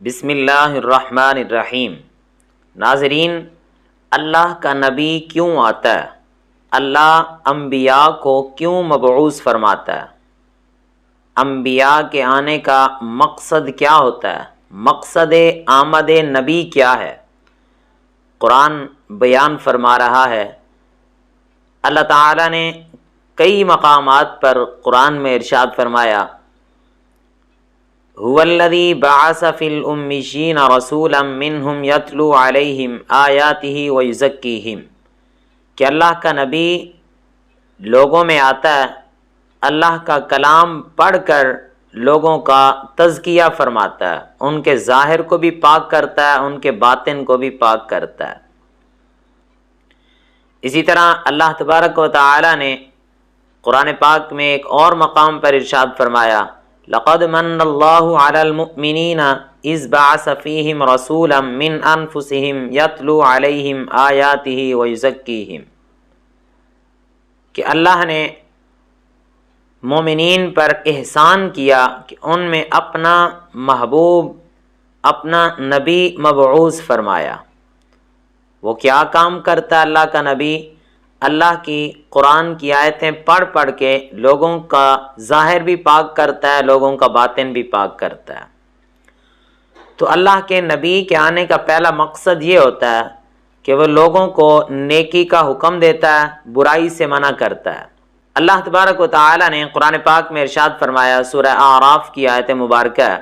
بسم اللہ الرحمن الرحیم۔ ناظرین، اللہ کا نبی کیوں آتا ہے؟ اللہ انبیاء کو کیوں مبعوث فرماتا ہے؟ انبیاء کے آنے کا مقصد کیا ہوتا ہے؟ مقصد آمد نبی کیا ہے؟ قرآن بیان فرما رہا ہے۔ اللہ تعالیٰ نے کئی مقامات پر قرآن میں ارشاد فرمایا، هو الذی بعث فی الامیین رسولا منہم یتلو علیہم آیاتہ ویزکیہم، کہ اللہ کا نبی لوگوں میں آتا ہے، اللہ کا کلام پڑھ کر لوگوں کا تزکیہ فرماتا ہے، ان کے ظاہر کو بھی پاک کرتا ہے، ان کے باطن کو بھی پاک کرتا ہے۔ اسی طرح اللہ تبارک و تعالی نے قرآن پاک میں ایک اور مقام پر ارشاد فرمایا، لقد من اللہ علی المؤمنین اذ بعث فیہم رسولا من انفسہم یتلو علیہم آیاتہ ویزکیہم، کہ اللہ نے مومنین پر احسان کیا کہ ان میں اپنا محبوب، اپنا نبی مبعوث فرمایا۔ وہ کیا کام کرتا ہے اللہ کا نبی؟ اللہ کی قرآن کی آیتیں پڑھ پڑھ کے لوگوں کا ظاہر بھی پاک کرتا ہے، لوگوں کا باطن بھی پاک کرتا ہے۔ تو اللہ کے نبی کے آنے کا پہلا مقصد یہ ہوتا ہے کہ وہ لوگوں کو نیکی کا حکم دیتا ہے، برائی سے منع کرتا ہے۔ اللہ تبارک و تعالی نے قرآن پاک میں ارشاد فرمایا، سورہ اعراف کی آیت مبارکہ،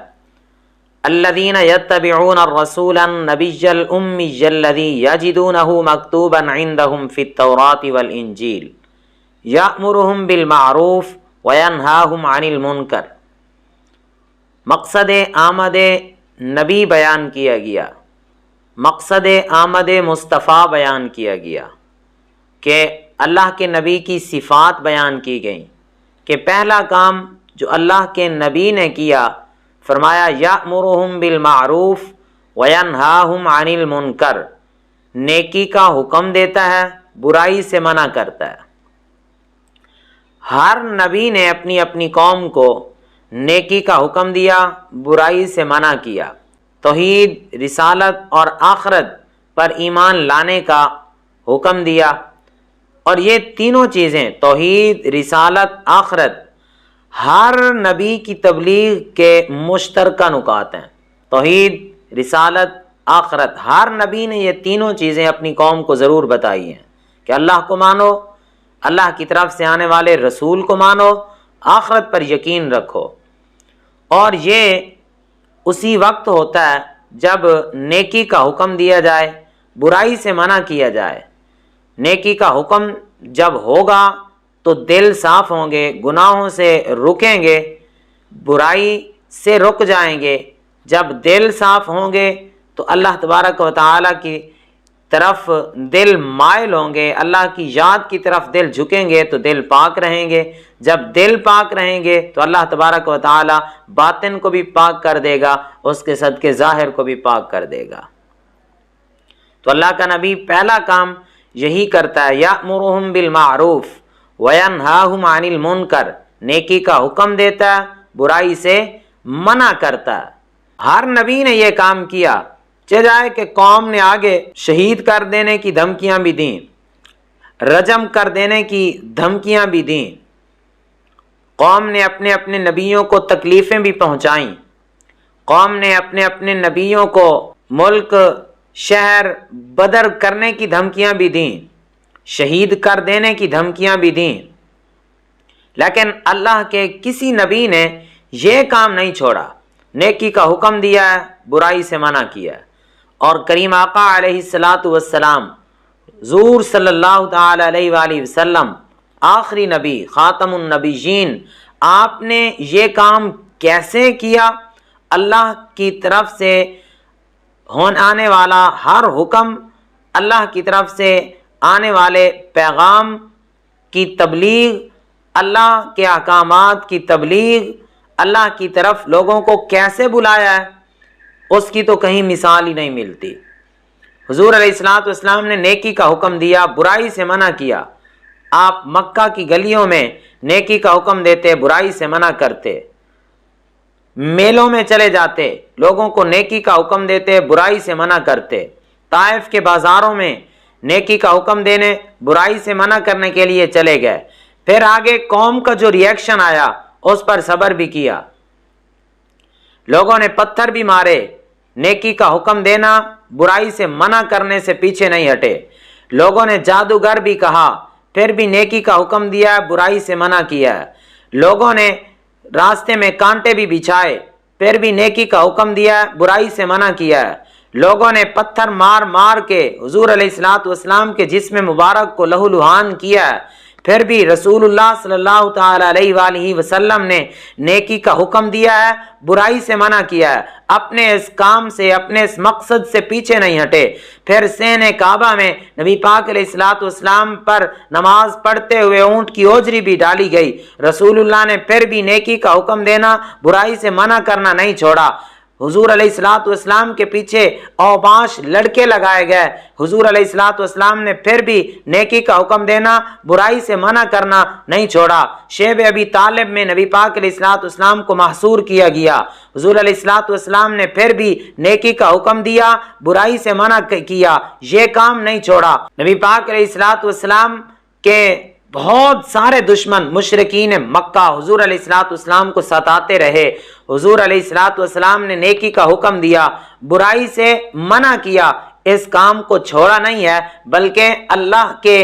الذین یتبعون الرسول النبی الامی الذی یجدونہ مکتوبا عندہم فی التوراۃ والانجیل یأمرہم بالمعروف وینہاہم عن المنکر۔ مقصد آمد نبی بیان کیا گیا، مقصد آمد مصطفیٰ بیان کیا گیا، کہ اللہ کے نبی کی صفات بیان کی گئیں، کہ پہلا کام جو اللہ کے نبی نے کیا، فرمایا یأمرہم بالمعروف وینہاہم عن المنکر، نیکی کا حکم دیتا ہے، برائی سے منع کرتا ہے۔ ہر نبی نے اپنی اپنی قوم کو نیکی کا حکم دیا، برائی سے منع کیا، توحید، رسالت اور آخرت پر ایمان لانے کا حکم دیا۔ اور یہ تینوں چیزیں، توحید، رسالت، آخرت، ہر نبی کی تبلیغ کے مشترکہ نکات ہیں۔ توحید، رسالت، آخرت، ہر نبی نے یہ تینوں چیزیں اپنی قوم کو ضرور بتائی ہیں کہ اللہ کو مانو، اللہ کی طرف سے آنے والے رسول کو مانو، آخرت پر یقین رکھو۔ اور یہ اسی وقت ہوتا ہے جب نیکی کا حکم دیا جائے، برائی سے منع کیا جائے۔ نیکی کا حکم جب ہوگا تو دل صاف ہوں گے، گناہوں سے رکیں گے، برائی سے رک جائیں گے۔ جب دل صاف ہوں گے تو اللہ تبارک و تعالیٰ کی طرف دل مائل ہوں گے، اللہ کی یاد کی طرف دل جھکیں گے تو دل پاک رہیں گے۔ جب دل پاک رہیں گے تو اللہ تبارک و تعالیٰ باطن کو بھی پاک کر دے گا، اس کے صدقے ظاہر کو بھی پاک کر دے گا۔ تو اللہ کا نبی پہلا کام یہی کرتا ہے، یأمرہم بالمعروف وینہاہم عن المنکر، نیکی کا حکم دیتا ہے، برائی سے منع کرتا ہے۔ ہر نبی نے یہ کام کیا، چاہے کہ قوم نے آگے شہید کر دینے کی دھمکیاں بھی دیں، رجم کر دینے کی دھمکیاں بھی دیں، قوم نے اپنے اپنے نبیوں کو تکلیفیں بھی پہنچائیں، قوم نے اپنے اپنے نبیوں کو ملک، شہر بدر کرنے کی دھمکیاں بھی دیں، شہید کر دینے کی دھمکیاں بھی دیں، لیکن اللہ کے کسی نبی نے یہ کام نہیں چھوڑا، نیکی کا حکم دیا ہے، برائی سے منع کیا ہے۔ اور کریم آقا علیہ السلام، حضور صلی اللہ تعالی علیہ وآلہ وسلم، آخری نبی، خاتم النبیین، آپ نے یہ کام کیسے کیا؟ اللہ کی طرف سے آنے والا ہر حکم، اللہ کی طرف سے آنے والے پیغام کی تبلیغ، اللہ کے احکامات کی تبلیغ، اللہ کی طرف لوگوں کو کیسے بلایا ہے، اس کی تو کہیں مثال ہی نہیں ملتی۔ حضور علیہ السلام نے نیکی کا حکم دیا، برائی سے منع کیا۔ آپ مکہ کی گلیوں میں نیکی کا حکم دیتے، برائی سے منع کرتے۔ میلوں میں چلے جاتے، لوگوں کو نیکی کا حکم دیتے، برائی سے منع کرتے۔ طائف کے بازاروں میں نیکی کا حکم دینے، برائی سے منع کرنے کے لیے چلے گئے۔ پھر آگے قوم کا جو ریئیکشن آیا اس پر صبر بھی کیا، لوگوں نے پتھر بھی مارے، نیکی کا حکم دینا، برائی سے منع کرنے سے پیچھے نہیں ہٹے۔ لوگوں نے جادوگر بھی کہا، پھر بھی نیکی کا حکم دیا، برائی سے منع کیا۔ لوگوں نے راستے میں کانٹے بھی بچھائے، پھر بھی نیکی کا حکم دیا، برائی سے منع کیا۔ لوگوں نے پتھر مار مار کے حضور علیہ الصلوۃ والسلام کے جسم مبارک کو لہو لہان کیا، پھر بھی رسول اللہ صلی اللہ تعالی علیہ وآلہ وسلم نے نیکی کا حکم دیا ہے، برائی سے منع کیا ہے، اپنے اس کام سے، اپنے اس مقصد سے پیچھے نہیں ہٹے۔ پھر صحن کعبہ میں نبی پاک علیہ الصلوۃ والسلام پر نماز پڑھتے ہوئے اونٹ کی اوجری بھی ڈالی گئی، رسول اللہ نے پھر بھی نیکی کا حکم دینا، برائی سے منع کرنا نہیں چھوڑا۔ حضور علیہ الصلوۃ والسلام کے پیچھے اوباش لڑکے لگائے گئے، حضور علیہ الصلوۃ والسلام نے پھر بھی نیکی کا حکم دینا، برائی سے منع کرنا نہیں چھوڑا۔ شیب ابی طالب میں نبی پاک علیہ الصلوۃ والسلام کو محصور کیا گیا، حضور علیہ الصلوۃ والسلام نے پھر بھی نیکی کا حکم دیا، برائی سے منع کیا، یہ کام نہیں چھوڑا۔ نبی پاک علیہ الصلوۃ والسلام کے بہت سارے دشمن مشرکین مکہ حضور علیہ الصلوۃ والسلام کو ستاتے رہے، حضور علیہ الصلوۃ والسلام نے نیکی کا حکم دیا، برائی سے منع کیا، اس کام کو چھوڑا نہیں ہے، بلکہ اللہ کے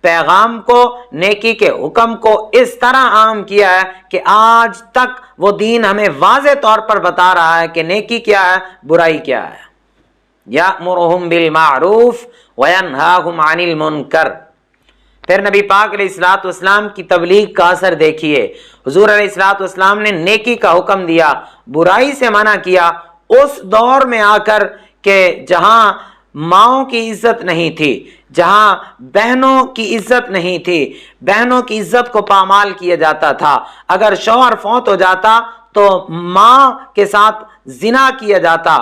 پیغام کو، نیکی کے حکم کو اس طرح عام کیا ہے کہ آج تک وہ دین ہمیں واضح طور پر بتا رہا ہے کہ نیکی کیا ہے، برائی کیا ہے۔ یأمرہم بالمعروف وینہاہم عن المنکر۔ پھر نبی پاک علیہ الصلوۃ والسلام کی تبلیغ کا اثر دیکھیے، حضور علیہ الصلوۃ والسلام نے نیکی کا حکم دیا، برائی سے منع کیا، اس دور میں آ کر کہ جہاں ماؤں کی عزت نہیں تھی، جہاں بہنوں کی عزت نہیں تھی، بہنوں کی عزت کو پامال کیا جاتا تھا، اگر شوہر فوت ہو جاتا تو ماں کے ساتھ زنا کیا جاتا،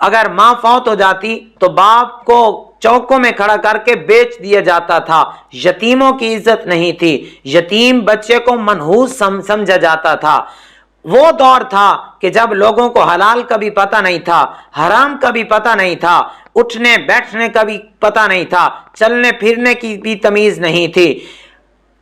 اگر ماں فوت ہو جاتی تو باپ کو چوکوں میں کھڑا کر کے بیچ دیا جاتا تھا، یتیموں کی عزت نہیں تھی، یتیم بچے کو منحوس سمجھا جاتا تھا۔ وہ دور تھا کہ جب لوگوں کو حلال کا بھی پتہ نہیں تھا، حرام کا بھی پتہ نہیں تھا، اٹھنے بیٹھنے کا بھی پتہ نہیں تھا، چلنے پھرنے کی بھی تمیز نہیں تھی،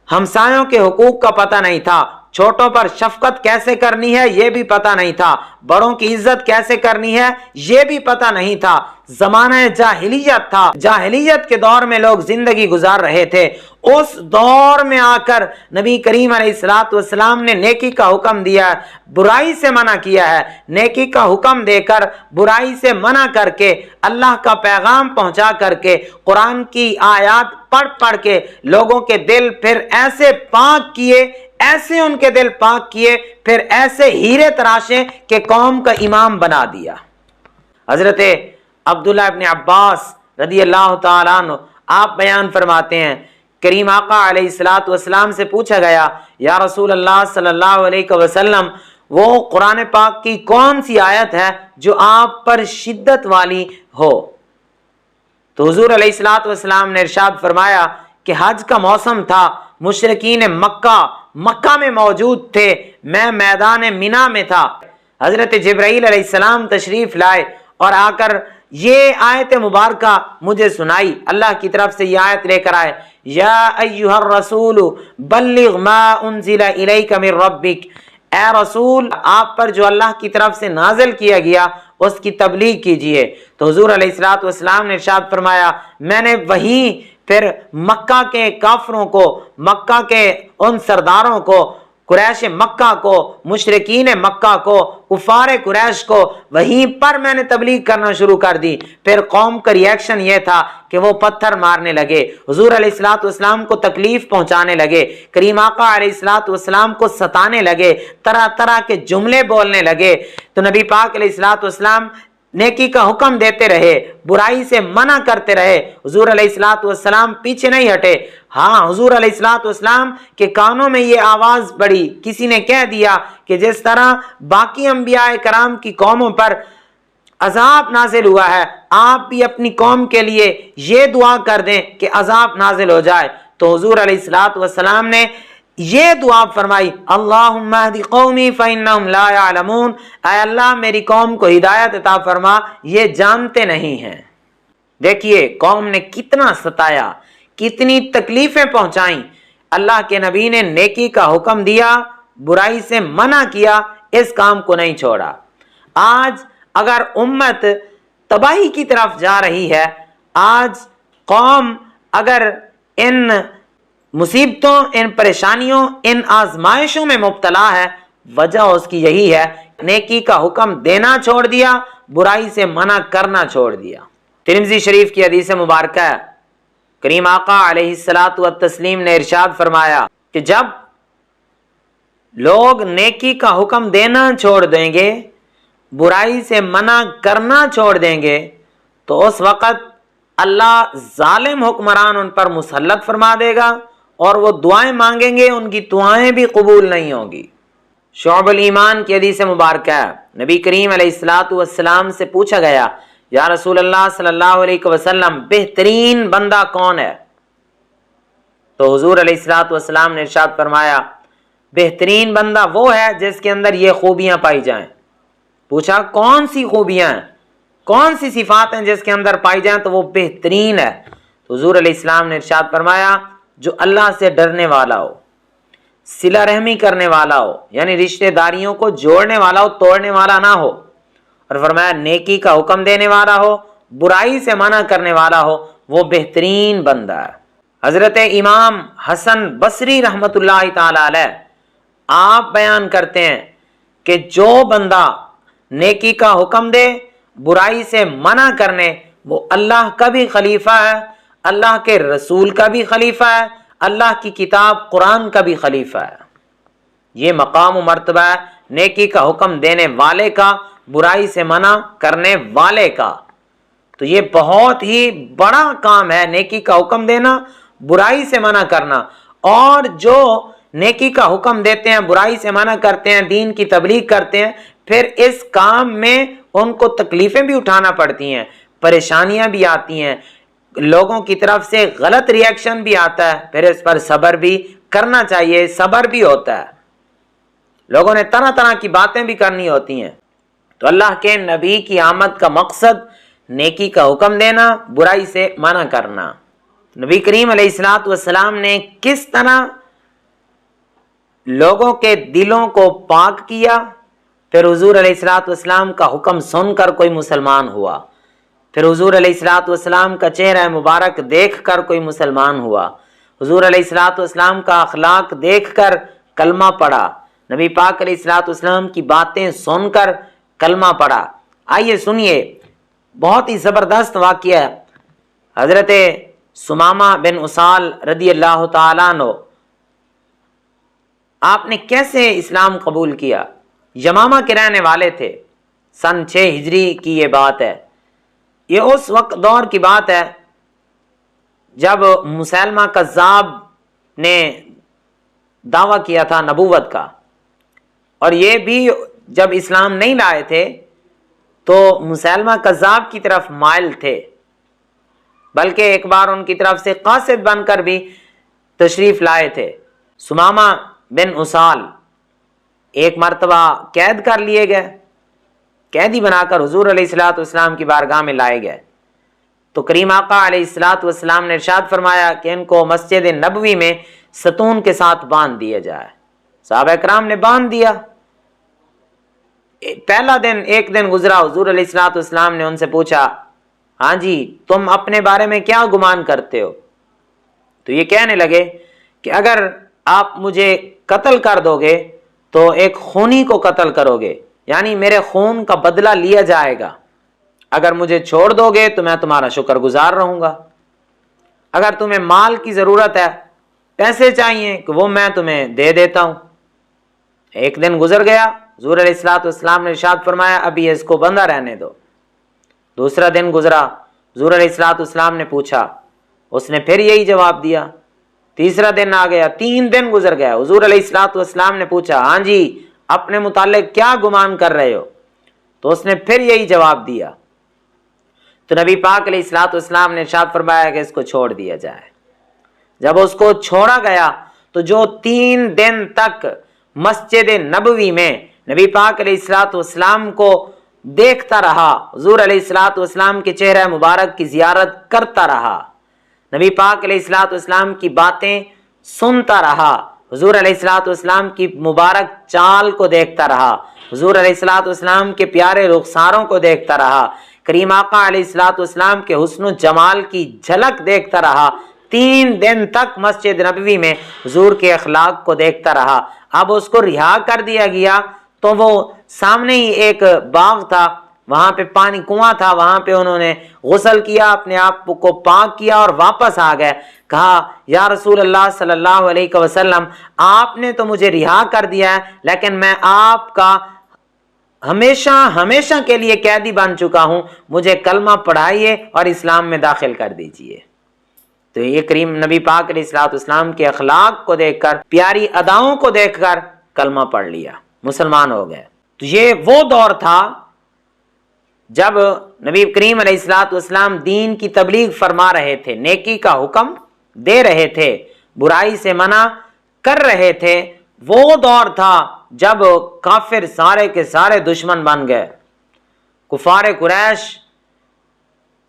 ہمسایوں کے حقوق کا پتہ نہیں تھا، چھوٹوں پر شفقت کیسے کرنی ہے یہ بھی پتہ نہیں تھا، بڑوں کی عزت کیسے کرنی ہے یہ بھی پتہ نہیں تھا۔ زمانہ جاہلیت تھا، جاہلیت کے دور میں لوگ زندگی گزار رہے تھے، اس دور میں آ کر نبی کریم علیہ الصلوۃ والسلام نے نیکی کا حکم دیا ہے، برائی سے منع کیا ہے، نیکی کا حکم دے کر برائی سے منع کر کے، اللہ کا پیغام پہنچا کر کے، قرآن کی آیات پڑھ پڑھ کے لوگوں کے دل پھر ایسے پاک کیے، ایسے ان کے دل پاک کیے، پھر ایسے ہیرے تراشے کہ قوم کا امام بنا دیا۔ حضرت عبداللہ ابن عباس رضی اللہ تعالیٰ عنہ آپ بیان فرماتے ہیں، کریم آقا علیہ الصلوۃ والسلام سے پوچھا گیا، یا رسول اللہ صلی اللہ علیہ وسلم، وہ قرآن پاک کی کون سی آیت ہے جو آپ پر شدت والی ہو؟ تو حضور علیہ الصلوۃ والسلام نے ارشاد فرمایا کہ حج کا موسم تھا، مشرکین مکہ میں موجود تھے، میں میدان مینا میں تھا، حضرت جبرائیل علیہ السلام تشریف لائے اور آ کر یہ آیت مبارکہ مجھے سنائی، اللہ کی طرف سے یہ آیت لے کر آئے، یا ایھا الرسول بلغ ما انزل الیک من ربک، اے رسول آپ پر جو اللہ کی طرف سے نازل کیا گیا اس کی تبلیغ کیجئے۔ تو حضور علیہ الصلوۃ والسلام نے ارشاد فرمایا، میں نے وہیں پھر مکہ کے کافروں کو، مکہ کے ان سرداروں کو، قریش مکہ کو، مشرکین مکہ کو، کفار قریش کو، وہیں پر میں نے تبلیغ کرنا شروع کر دی۔ پھر قوم کا ریئیکشن یہ تھا کہ وہ پتھر مارنے لگے، حضور علیہ الصلوۃ والسلام کو تکلیف پہنچانے لگے، کریم آقا علیہ الصلوۃ والسلام کو ستانے لگے، طرح طرح کے جملے بولنے لگے۔ تو نبی پاک علیہ الصلوۃ والسلام نیکی کا حکم دیتے رہے، برائی سے منع کرتے رہے، حضور علیہ الصلوۃ والسلام پیچھے نہیں ہٹے۔ ہاں، حضور علیہ الصلوۃ والسلام کے کانوں میں یہ آواز پڑی، کسی نے کہہ دیا کہ جس طرح باقی انبیاء کرام کی قوموں پر عذاب نازل ہوا ہے، آپ بھی اپنی قوم کے لیے یہ دعا کر دیں کہ عذاب نازل ہو جائے۔ تو حضور علیہ الصلوۃ والسلام نے یہ دعا فرمائی، اللہم اہدی قومی فإنہم لا یعلمون، اے اللہ میری قوم کو ہدایت عطا فرما، یہ جانتے نہیں ہیں۔ دیکھیے قوم نے کتنا ستایا، کتنی تکلیفیں پہنچائیں، اللہ کے نبی نے نیکی کا حکم دیا، برائی سے منع کیا، اس کام کو نہیں چھوڑا۔ آج اگر امت تباہی کی طرف جا رہی ہے، آج قوم اگر ان مصیبتوں، ان پریشانیوں، ان آزمائشوں میں مبتلا ہے، وجہ اس کی یہی ہے، نیکی کا حکم دینا چھوڑ دیا، برائی سے منع کرنا چھوڑ دیا۔ ترمذی شریف کی حدیث مبارکہ ہے، کریم آقا علیہ الصلاۃ والتسلیم نے ارشاد فرمایا کہ جب لوگ نیکی کا حکم دینا چھوڑ دیں گے، برائی سے منع کرنا چھوڑ دیں گے، تو اس وقت اللہ ظالم حکمران ان پر مسلط فرما دے گا، اور وہ دعائیں مانگیں گے، ان کی دعائیں بھی قبول نہیں ہوں گی۔ شعب الایمان کی حدیث مبارکہ ہے، نبی کریم علیہ الصلاۃ والسلام سے پوچھا گیا، یا رسول اللہ صلی اللہ علیہ وسلم بہترین بندہ کون ہے؟ تو حضور علیہ الصلاۃ والسلام نے ارشاد فرمایا، بہترین بندہ وہ ہے جس کے اندر یہ خوبیاں پائی جائیں۔ پوچھا کون سی خوبیاں ہیں، کون سی صفات ہیں جس کے اندر پائی جائیں تو وہ بہترین ہے؟ تو حضور علیہ السلام نے ارشاد فرمایا، جو اللہ سے ڈرنے والا ہو، صلہ رحمی کرنے والا ہو، یعنی رشتہ داریوں کو جوڑنے والا ہو، توڑنے والا نہ ہو، اور فرمایا نیکی کا حکم دینے والا ہو، برائی سے منع کرنے والا ہو، وہ بہترین بندہ ہے۔ حضرت امام حسن بصری رحمت اللہ تعالی علیہ آپ بیان کرتے ہیں کہ جو بندہ نیکی کا حکم دے، برائی سے منع کرنے، وہ اللہ کا بھی خلیفہ ہے، اللہ کے رسول کا بھی خلیفہ ہے، اللہ کی کتاب قرآن کا بھی خلیفہ ہے۔ یہ مقام و مرتبہ ہے نیکی کا حکم دینے والے کا، برائی سے منع کرنے والے کا۔ تو یہ بہت ہی بڑا کام ہے، نیکی کا حکم دینا، برائی سے منع کرنا۔ اور جو نیکی کا حکم دیتے ہیں، برائی سے منع کرتے ہیں، دین کی تبلیغ کرتے ہیں، پھر اس کام میں ان کو تکلیفیں بھی اٹھانا پڑتی ہیں، پریشانیاں بھی آتی ہیں، لوگوں کی طرف سے غلط ری ایکشن بھی آتا ہے، پھر اس پر صبر بھی کرنا چاہیے، صبر بھی ہوتا ہے، لوگوں نے طرح طرح کی باتیں بھی کرنی ہوتی ہیں۔ تو اللہ کے نبی کی آمد کا مقصد نیکی کا حکم دینا، برائی سے منع کرنا۔ نبی کریم علیہ الصلاۃ والسلام نے کس طرح لوگوں کے دلوں کو پاک کیا، پھر حضور علیہ الصلاۃ والسلام کا حکم سن کر کوئی مسلمان ہوا، پھر حضور علیہ الصلاۃ والسلام کا چہرہ مبارک دیکھ کر کوئی مسلمان ہوا، حضور علیہ الصلاۃ والسلام کا اخلاق دیکھ کر کلمہ پڑھا، نبی پاک علیہ الصلاۃ والسلام کی باتیں سن کر کلمہ پڑھا۔ آئیے سنیے، بہت ہی زبردست واقعہ ہے۔ حضرت سمامہ بن اسال رضی اللہ تعالیٰ عنہ، آپ نے کیسے اسلام قبول کیا؟ یمامہ کے رہنے والے تھے، سن 6 ہجری کی یہ بات ہے۔ یہ اس وقت دور کی بات ہے جب مسیلمہ کذاب نے دعویٰ کیا تھا نبوت کا، اور یہ بھی جب اسلام نہیں لائے تھے تو مسیلمہ کذاب کی طرف مائل تھے، بلکہ ایک بار ان کی طرف سے قاصد بن کر بھی تشریف لائے تھے۔ سمامہ بن اسال ایک مرتبہ قید کر لیے گئے، قیدی بنا کر حضور علیہ الصلاۃ والسلام کی بارگاہ میں لائے گئے۔ تو کریم آقا علیہ الصلاۃ والسلام نے ارشاد فرمایا کہ ان کو مسجد نبوی میں ستون کے ساتھ باندھ دیا جائے۔ صحابہ کرام نے باندھ دیا۔ پہلا دن، ایک دن گزرا، حضور علیہ الصلاۃ والسلام نے ان سے پوچھا، ہاں جی تم اپنے بارے میں کیا گمان کرتے ہو؟ تو یہ کہنے لگے کہ اگر آپ مجھے قتل کر دو گے تو ایک خونی کو قتل کرو گے، یعنی میرے خون کا بدلہ لیا جائے گا۔ اگر مجھے چھوڑ دو گے تو میں تمہارا شکر گزار رہوں گا۔ اگر تمہیں مال کی ضرورت ہے، پیسے چاہیے، کہ وہ میں تمہیں دے دیتا ہوں۔ ایک دن گزر گیا، حضور علیہ الصلاۃ والسلام نے ارشاد فرمایا ابھی اس کو بندہ رہنے دو۔ دوسرا دن گزرا، حضور علیہ الصلاۃ والسلام نے پوچھا، اس نے پھر یہی جواب دیا۔ تیسرا دن آ گیا، 3 دن گزر گیا، حضور علیہ الصلاۃ والسلام نے پوچھا، ہاں جی اپنے متعلق کیا گمان کر رہے ہو؟ تو اس نے پھر یہی جواب دیا۔ تو نبی پاک علیہ الصلاۃ والسلام نے ارشاد فرمایا کہ اس کو چھوڑ دیا جائے۔ جب اس کو چھوڑا گیا تو جو 3 دن تک مسجد نبوی میں نبی پاک علیہ الصلوۃ والسلام کو دیکھتا رہا، حضور علیہ الصلوۃ والسلام کے چہرہ مبارک کی زیارت کرتا رہا، نبی پاک علیہ الصلوۃ والسلام کی باتیں سنتا رہا، حضور علیہ الصلوۃ والسلام کی مبارک چال کو دیکھتا رہا، حضور علیہ الصلوۃ والسلام کے پیارے رخساروں کو دیکھتا رہا، کریم آقا علیہ الصلوۃ والسلام کے حسن و جمال کی جھلک دیکھتا رہا، 3 دن تک مسجد نبوی میں حضور کے اخلاق کو دیکھتا رہا۔ اب اس کو رہا کر دیا گیا تو وہ سامنے ہی ایک باغ تھا، وہاں پہ پانی کنواں تھا، وہاں پہ انہوں نے غسل کیا، اپنے آپ کو پاک کیا اور واپس آ گئے۔ کہا یا رسول اللہ صلی اللہ علیہ وسلم، آپ نے تو مجھے رہا کر دیا ہے، لیکن میں آپ کا ہمیشہ کے لیے قیدی بن چکا ہوں، مجھے کلمہ پڑھائیے اور اسلام میں داخل کر دیجئے۔ تو یہ کریم نبی پاک علیہ الصلوۃ والسلام کے اخلاق کو دیکھ کر، پیاری اداؤں کو دیکھ کر کلمہ پڑھ لیا، مسلمان ہو گئے۔ تو یہ وہ دور تھا جب نبی کریم علیہ الصلوۃ والسلام دین کی تبلیغ فرما رہے تھے، نیکی کا حکم دے رہے تھے، برائی سے منع کر رہے تھے۔ وہ دور تھا جب کافر سارے کے سارے دشمن بن گئے، کفار قریش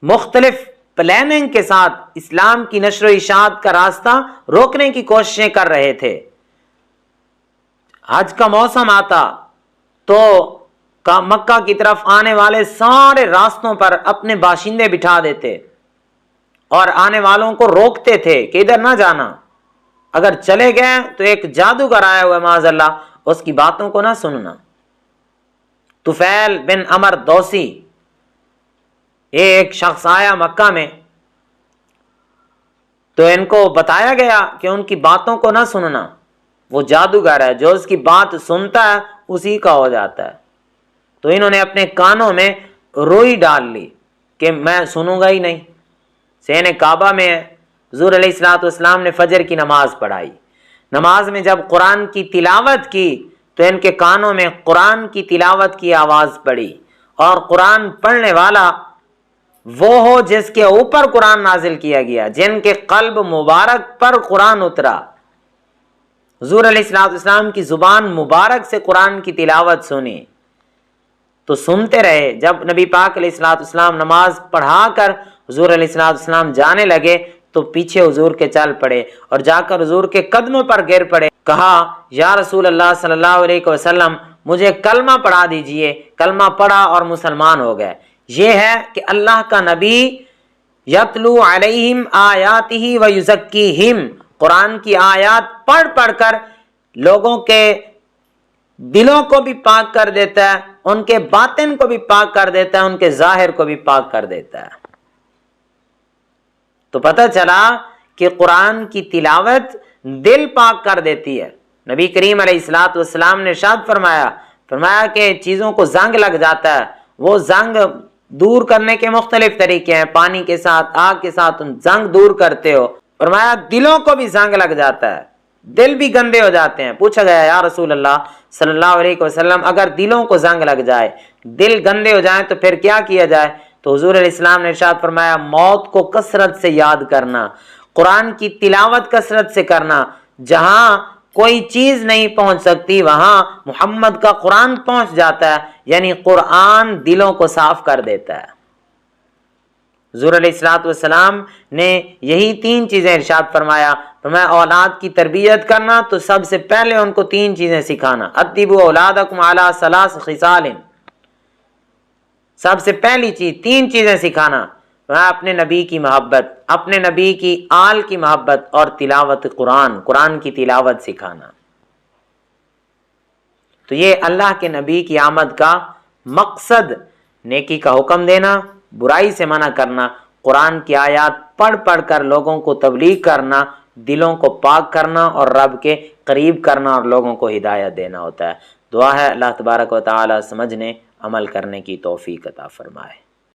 مختلف پلاننگ کے ساتھ اسلام کی نشر و اشاعت کا راستہ روکنے کی کوششیں کر رہے تھے۔ حج کا موسم آتا تو مکہ کی طرف آنے والے سارے راستوں پر اپنے باشندے بٹھا دیتے اور آنے والوں کو روکتے تھے کہ ادھر نہ جانا، اگر چلے گئے تو ایک جادوگر آیا ہوا معاذ اللہ، اس کی باتوں کو نہ سننا۔ طفیل بن عمر دوسی، ایک شخص آیا مکہ میں، تو ان کو بتایا گیا کہ ان کی باتوں کو نہ سننا، وہ جادوگر ہے، جو اس کی بات سنتا ہے اسی کا ہو جاتا ہے۔ تو انہوں نے اپنے کانوں میں روئی ڈال لی کہ میں سنوں گا ہی نہیں۔ سین کعبہ میں حضور علیہ الصلوۃ والسلام نے فجر کی نماز پڑھائی، نماز میں جب قرآن کی تلاوت کی تو ان کے کانوں میں قرآن کی تلاوت کی آواز پڑی، اور قرآن پڑھنے والا وہ ہو جس کے اوپر قرآن نازل کیا گیا، جن کے قلب مبارک پر قرآن اترا۔ حضور علیہ الصلوۃ والسلام کی زبان مبارک سے قرآن کی تلاوت سنی تو سنتے رہے۔ جب نبی پاک علیہ الصلوۃ والسلام نماز پڑھا کر حضور علیہ الصلوۃ والسلام جانے لگے تو پیچھے حضور کے چل پڑے اور جا کر حضور کے قدموں پر گر پڑے۔ کہا یا رسول اللہ صلی اللہ علیہ وسلم، مجھے کلمہ پڑھا دیجئے۔ کلمہ پڑھا اور مسلمان ہو گئے۔ یہ ہے کہ اللہ کا نبی یتلو علیہم آیاتہ ویزکیہم، قرآن کی آیات پڑھ پڑھ کر لوگوں کے دلوں کو بھی پاک کر دیتا ہے، ان کے باطن کو بھی پاک کر دیتا ہے، ان کے ظاہر کو بھی پاک کر دیتا ہے۔ تو پتہ چلا کہ قرآن کی تلاوت دل پاک کر دیتی ہے۔ نبی کریم علیہ الصلوۃ والسلام نے ارشاد فرمایا کہ چیزوں کو زنگ لگ جاتا ہے، وہ زنگ دور کرنے کے مختلف طریقے ہیں، پانی کے ساتھ، آگ کے ساتھ تم زنگ دور کرتے ہو۔ فرمایا دلوں کو بھی زنگ لگ جاتا ہے، دل بھی گندے ہو جاتے ہیں۔ پوچھا گیا یا رسول اللہ صلی اللہ علیہ وسلم، اگر دلوں کو زنگ لگ جائے، دل گندے ہو جائیں تو پھر کیا کیا جائے؟ تو حضور علیہ السلام نے ارشاد فرمایا موت کو کثرت سے یاد کرنا، قرآن کی تلاوت کثرت سے کرنا۔ جہاں کوئی چیز نہیں پہنچ سکتی وہاں محمد کا قرآن پہنچ جاتا ہے، یعنی قرآن دلوں کو صاف کر دیتا ہے۔ حضور علیہ الصلوۃ والسلام نے یہی 3 چیزیں ارشاد فرمایا اولاد کی تربیت کرنا تو سب سے پہلے ان کو 3 چیزیں سکھانا، ادبوا اولادکم علی 3 خصال، سب سے پہلی چیز 3 چیزیں سکھانا، اپنے نبی کی محبت، اپنے نبی کی آل کی محبت، اور تلاوت قرآن کی تلاوت سکھانا۔ تو یہ اللہ کے نبی کی آمد کا مقصد، نیکی کا حکم دینا، برائی سے منع کرنا، قرآن کی آیات پڑھ پڑھ کر لوگوں کو تبلیغ کرنا، دلوں کو پاک کرنا اور رب کے قریب کرنا اور لوگوں کو ہدایت دینا ہوتا ہے۔ دعا ہے اللہ تبارک و تعالی سمجھنے، عمل کرنے کی توفیق عطا فرمائے۔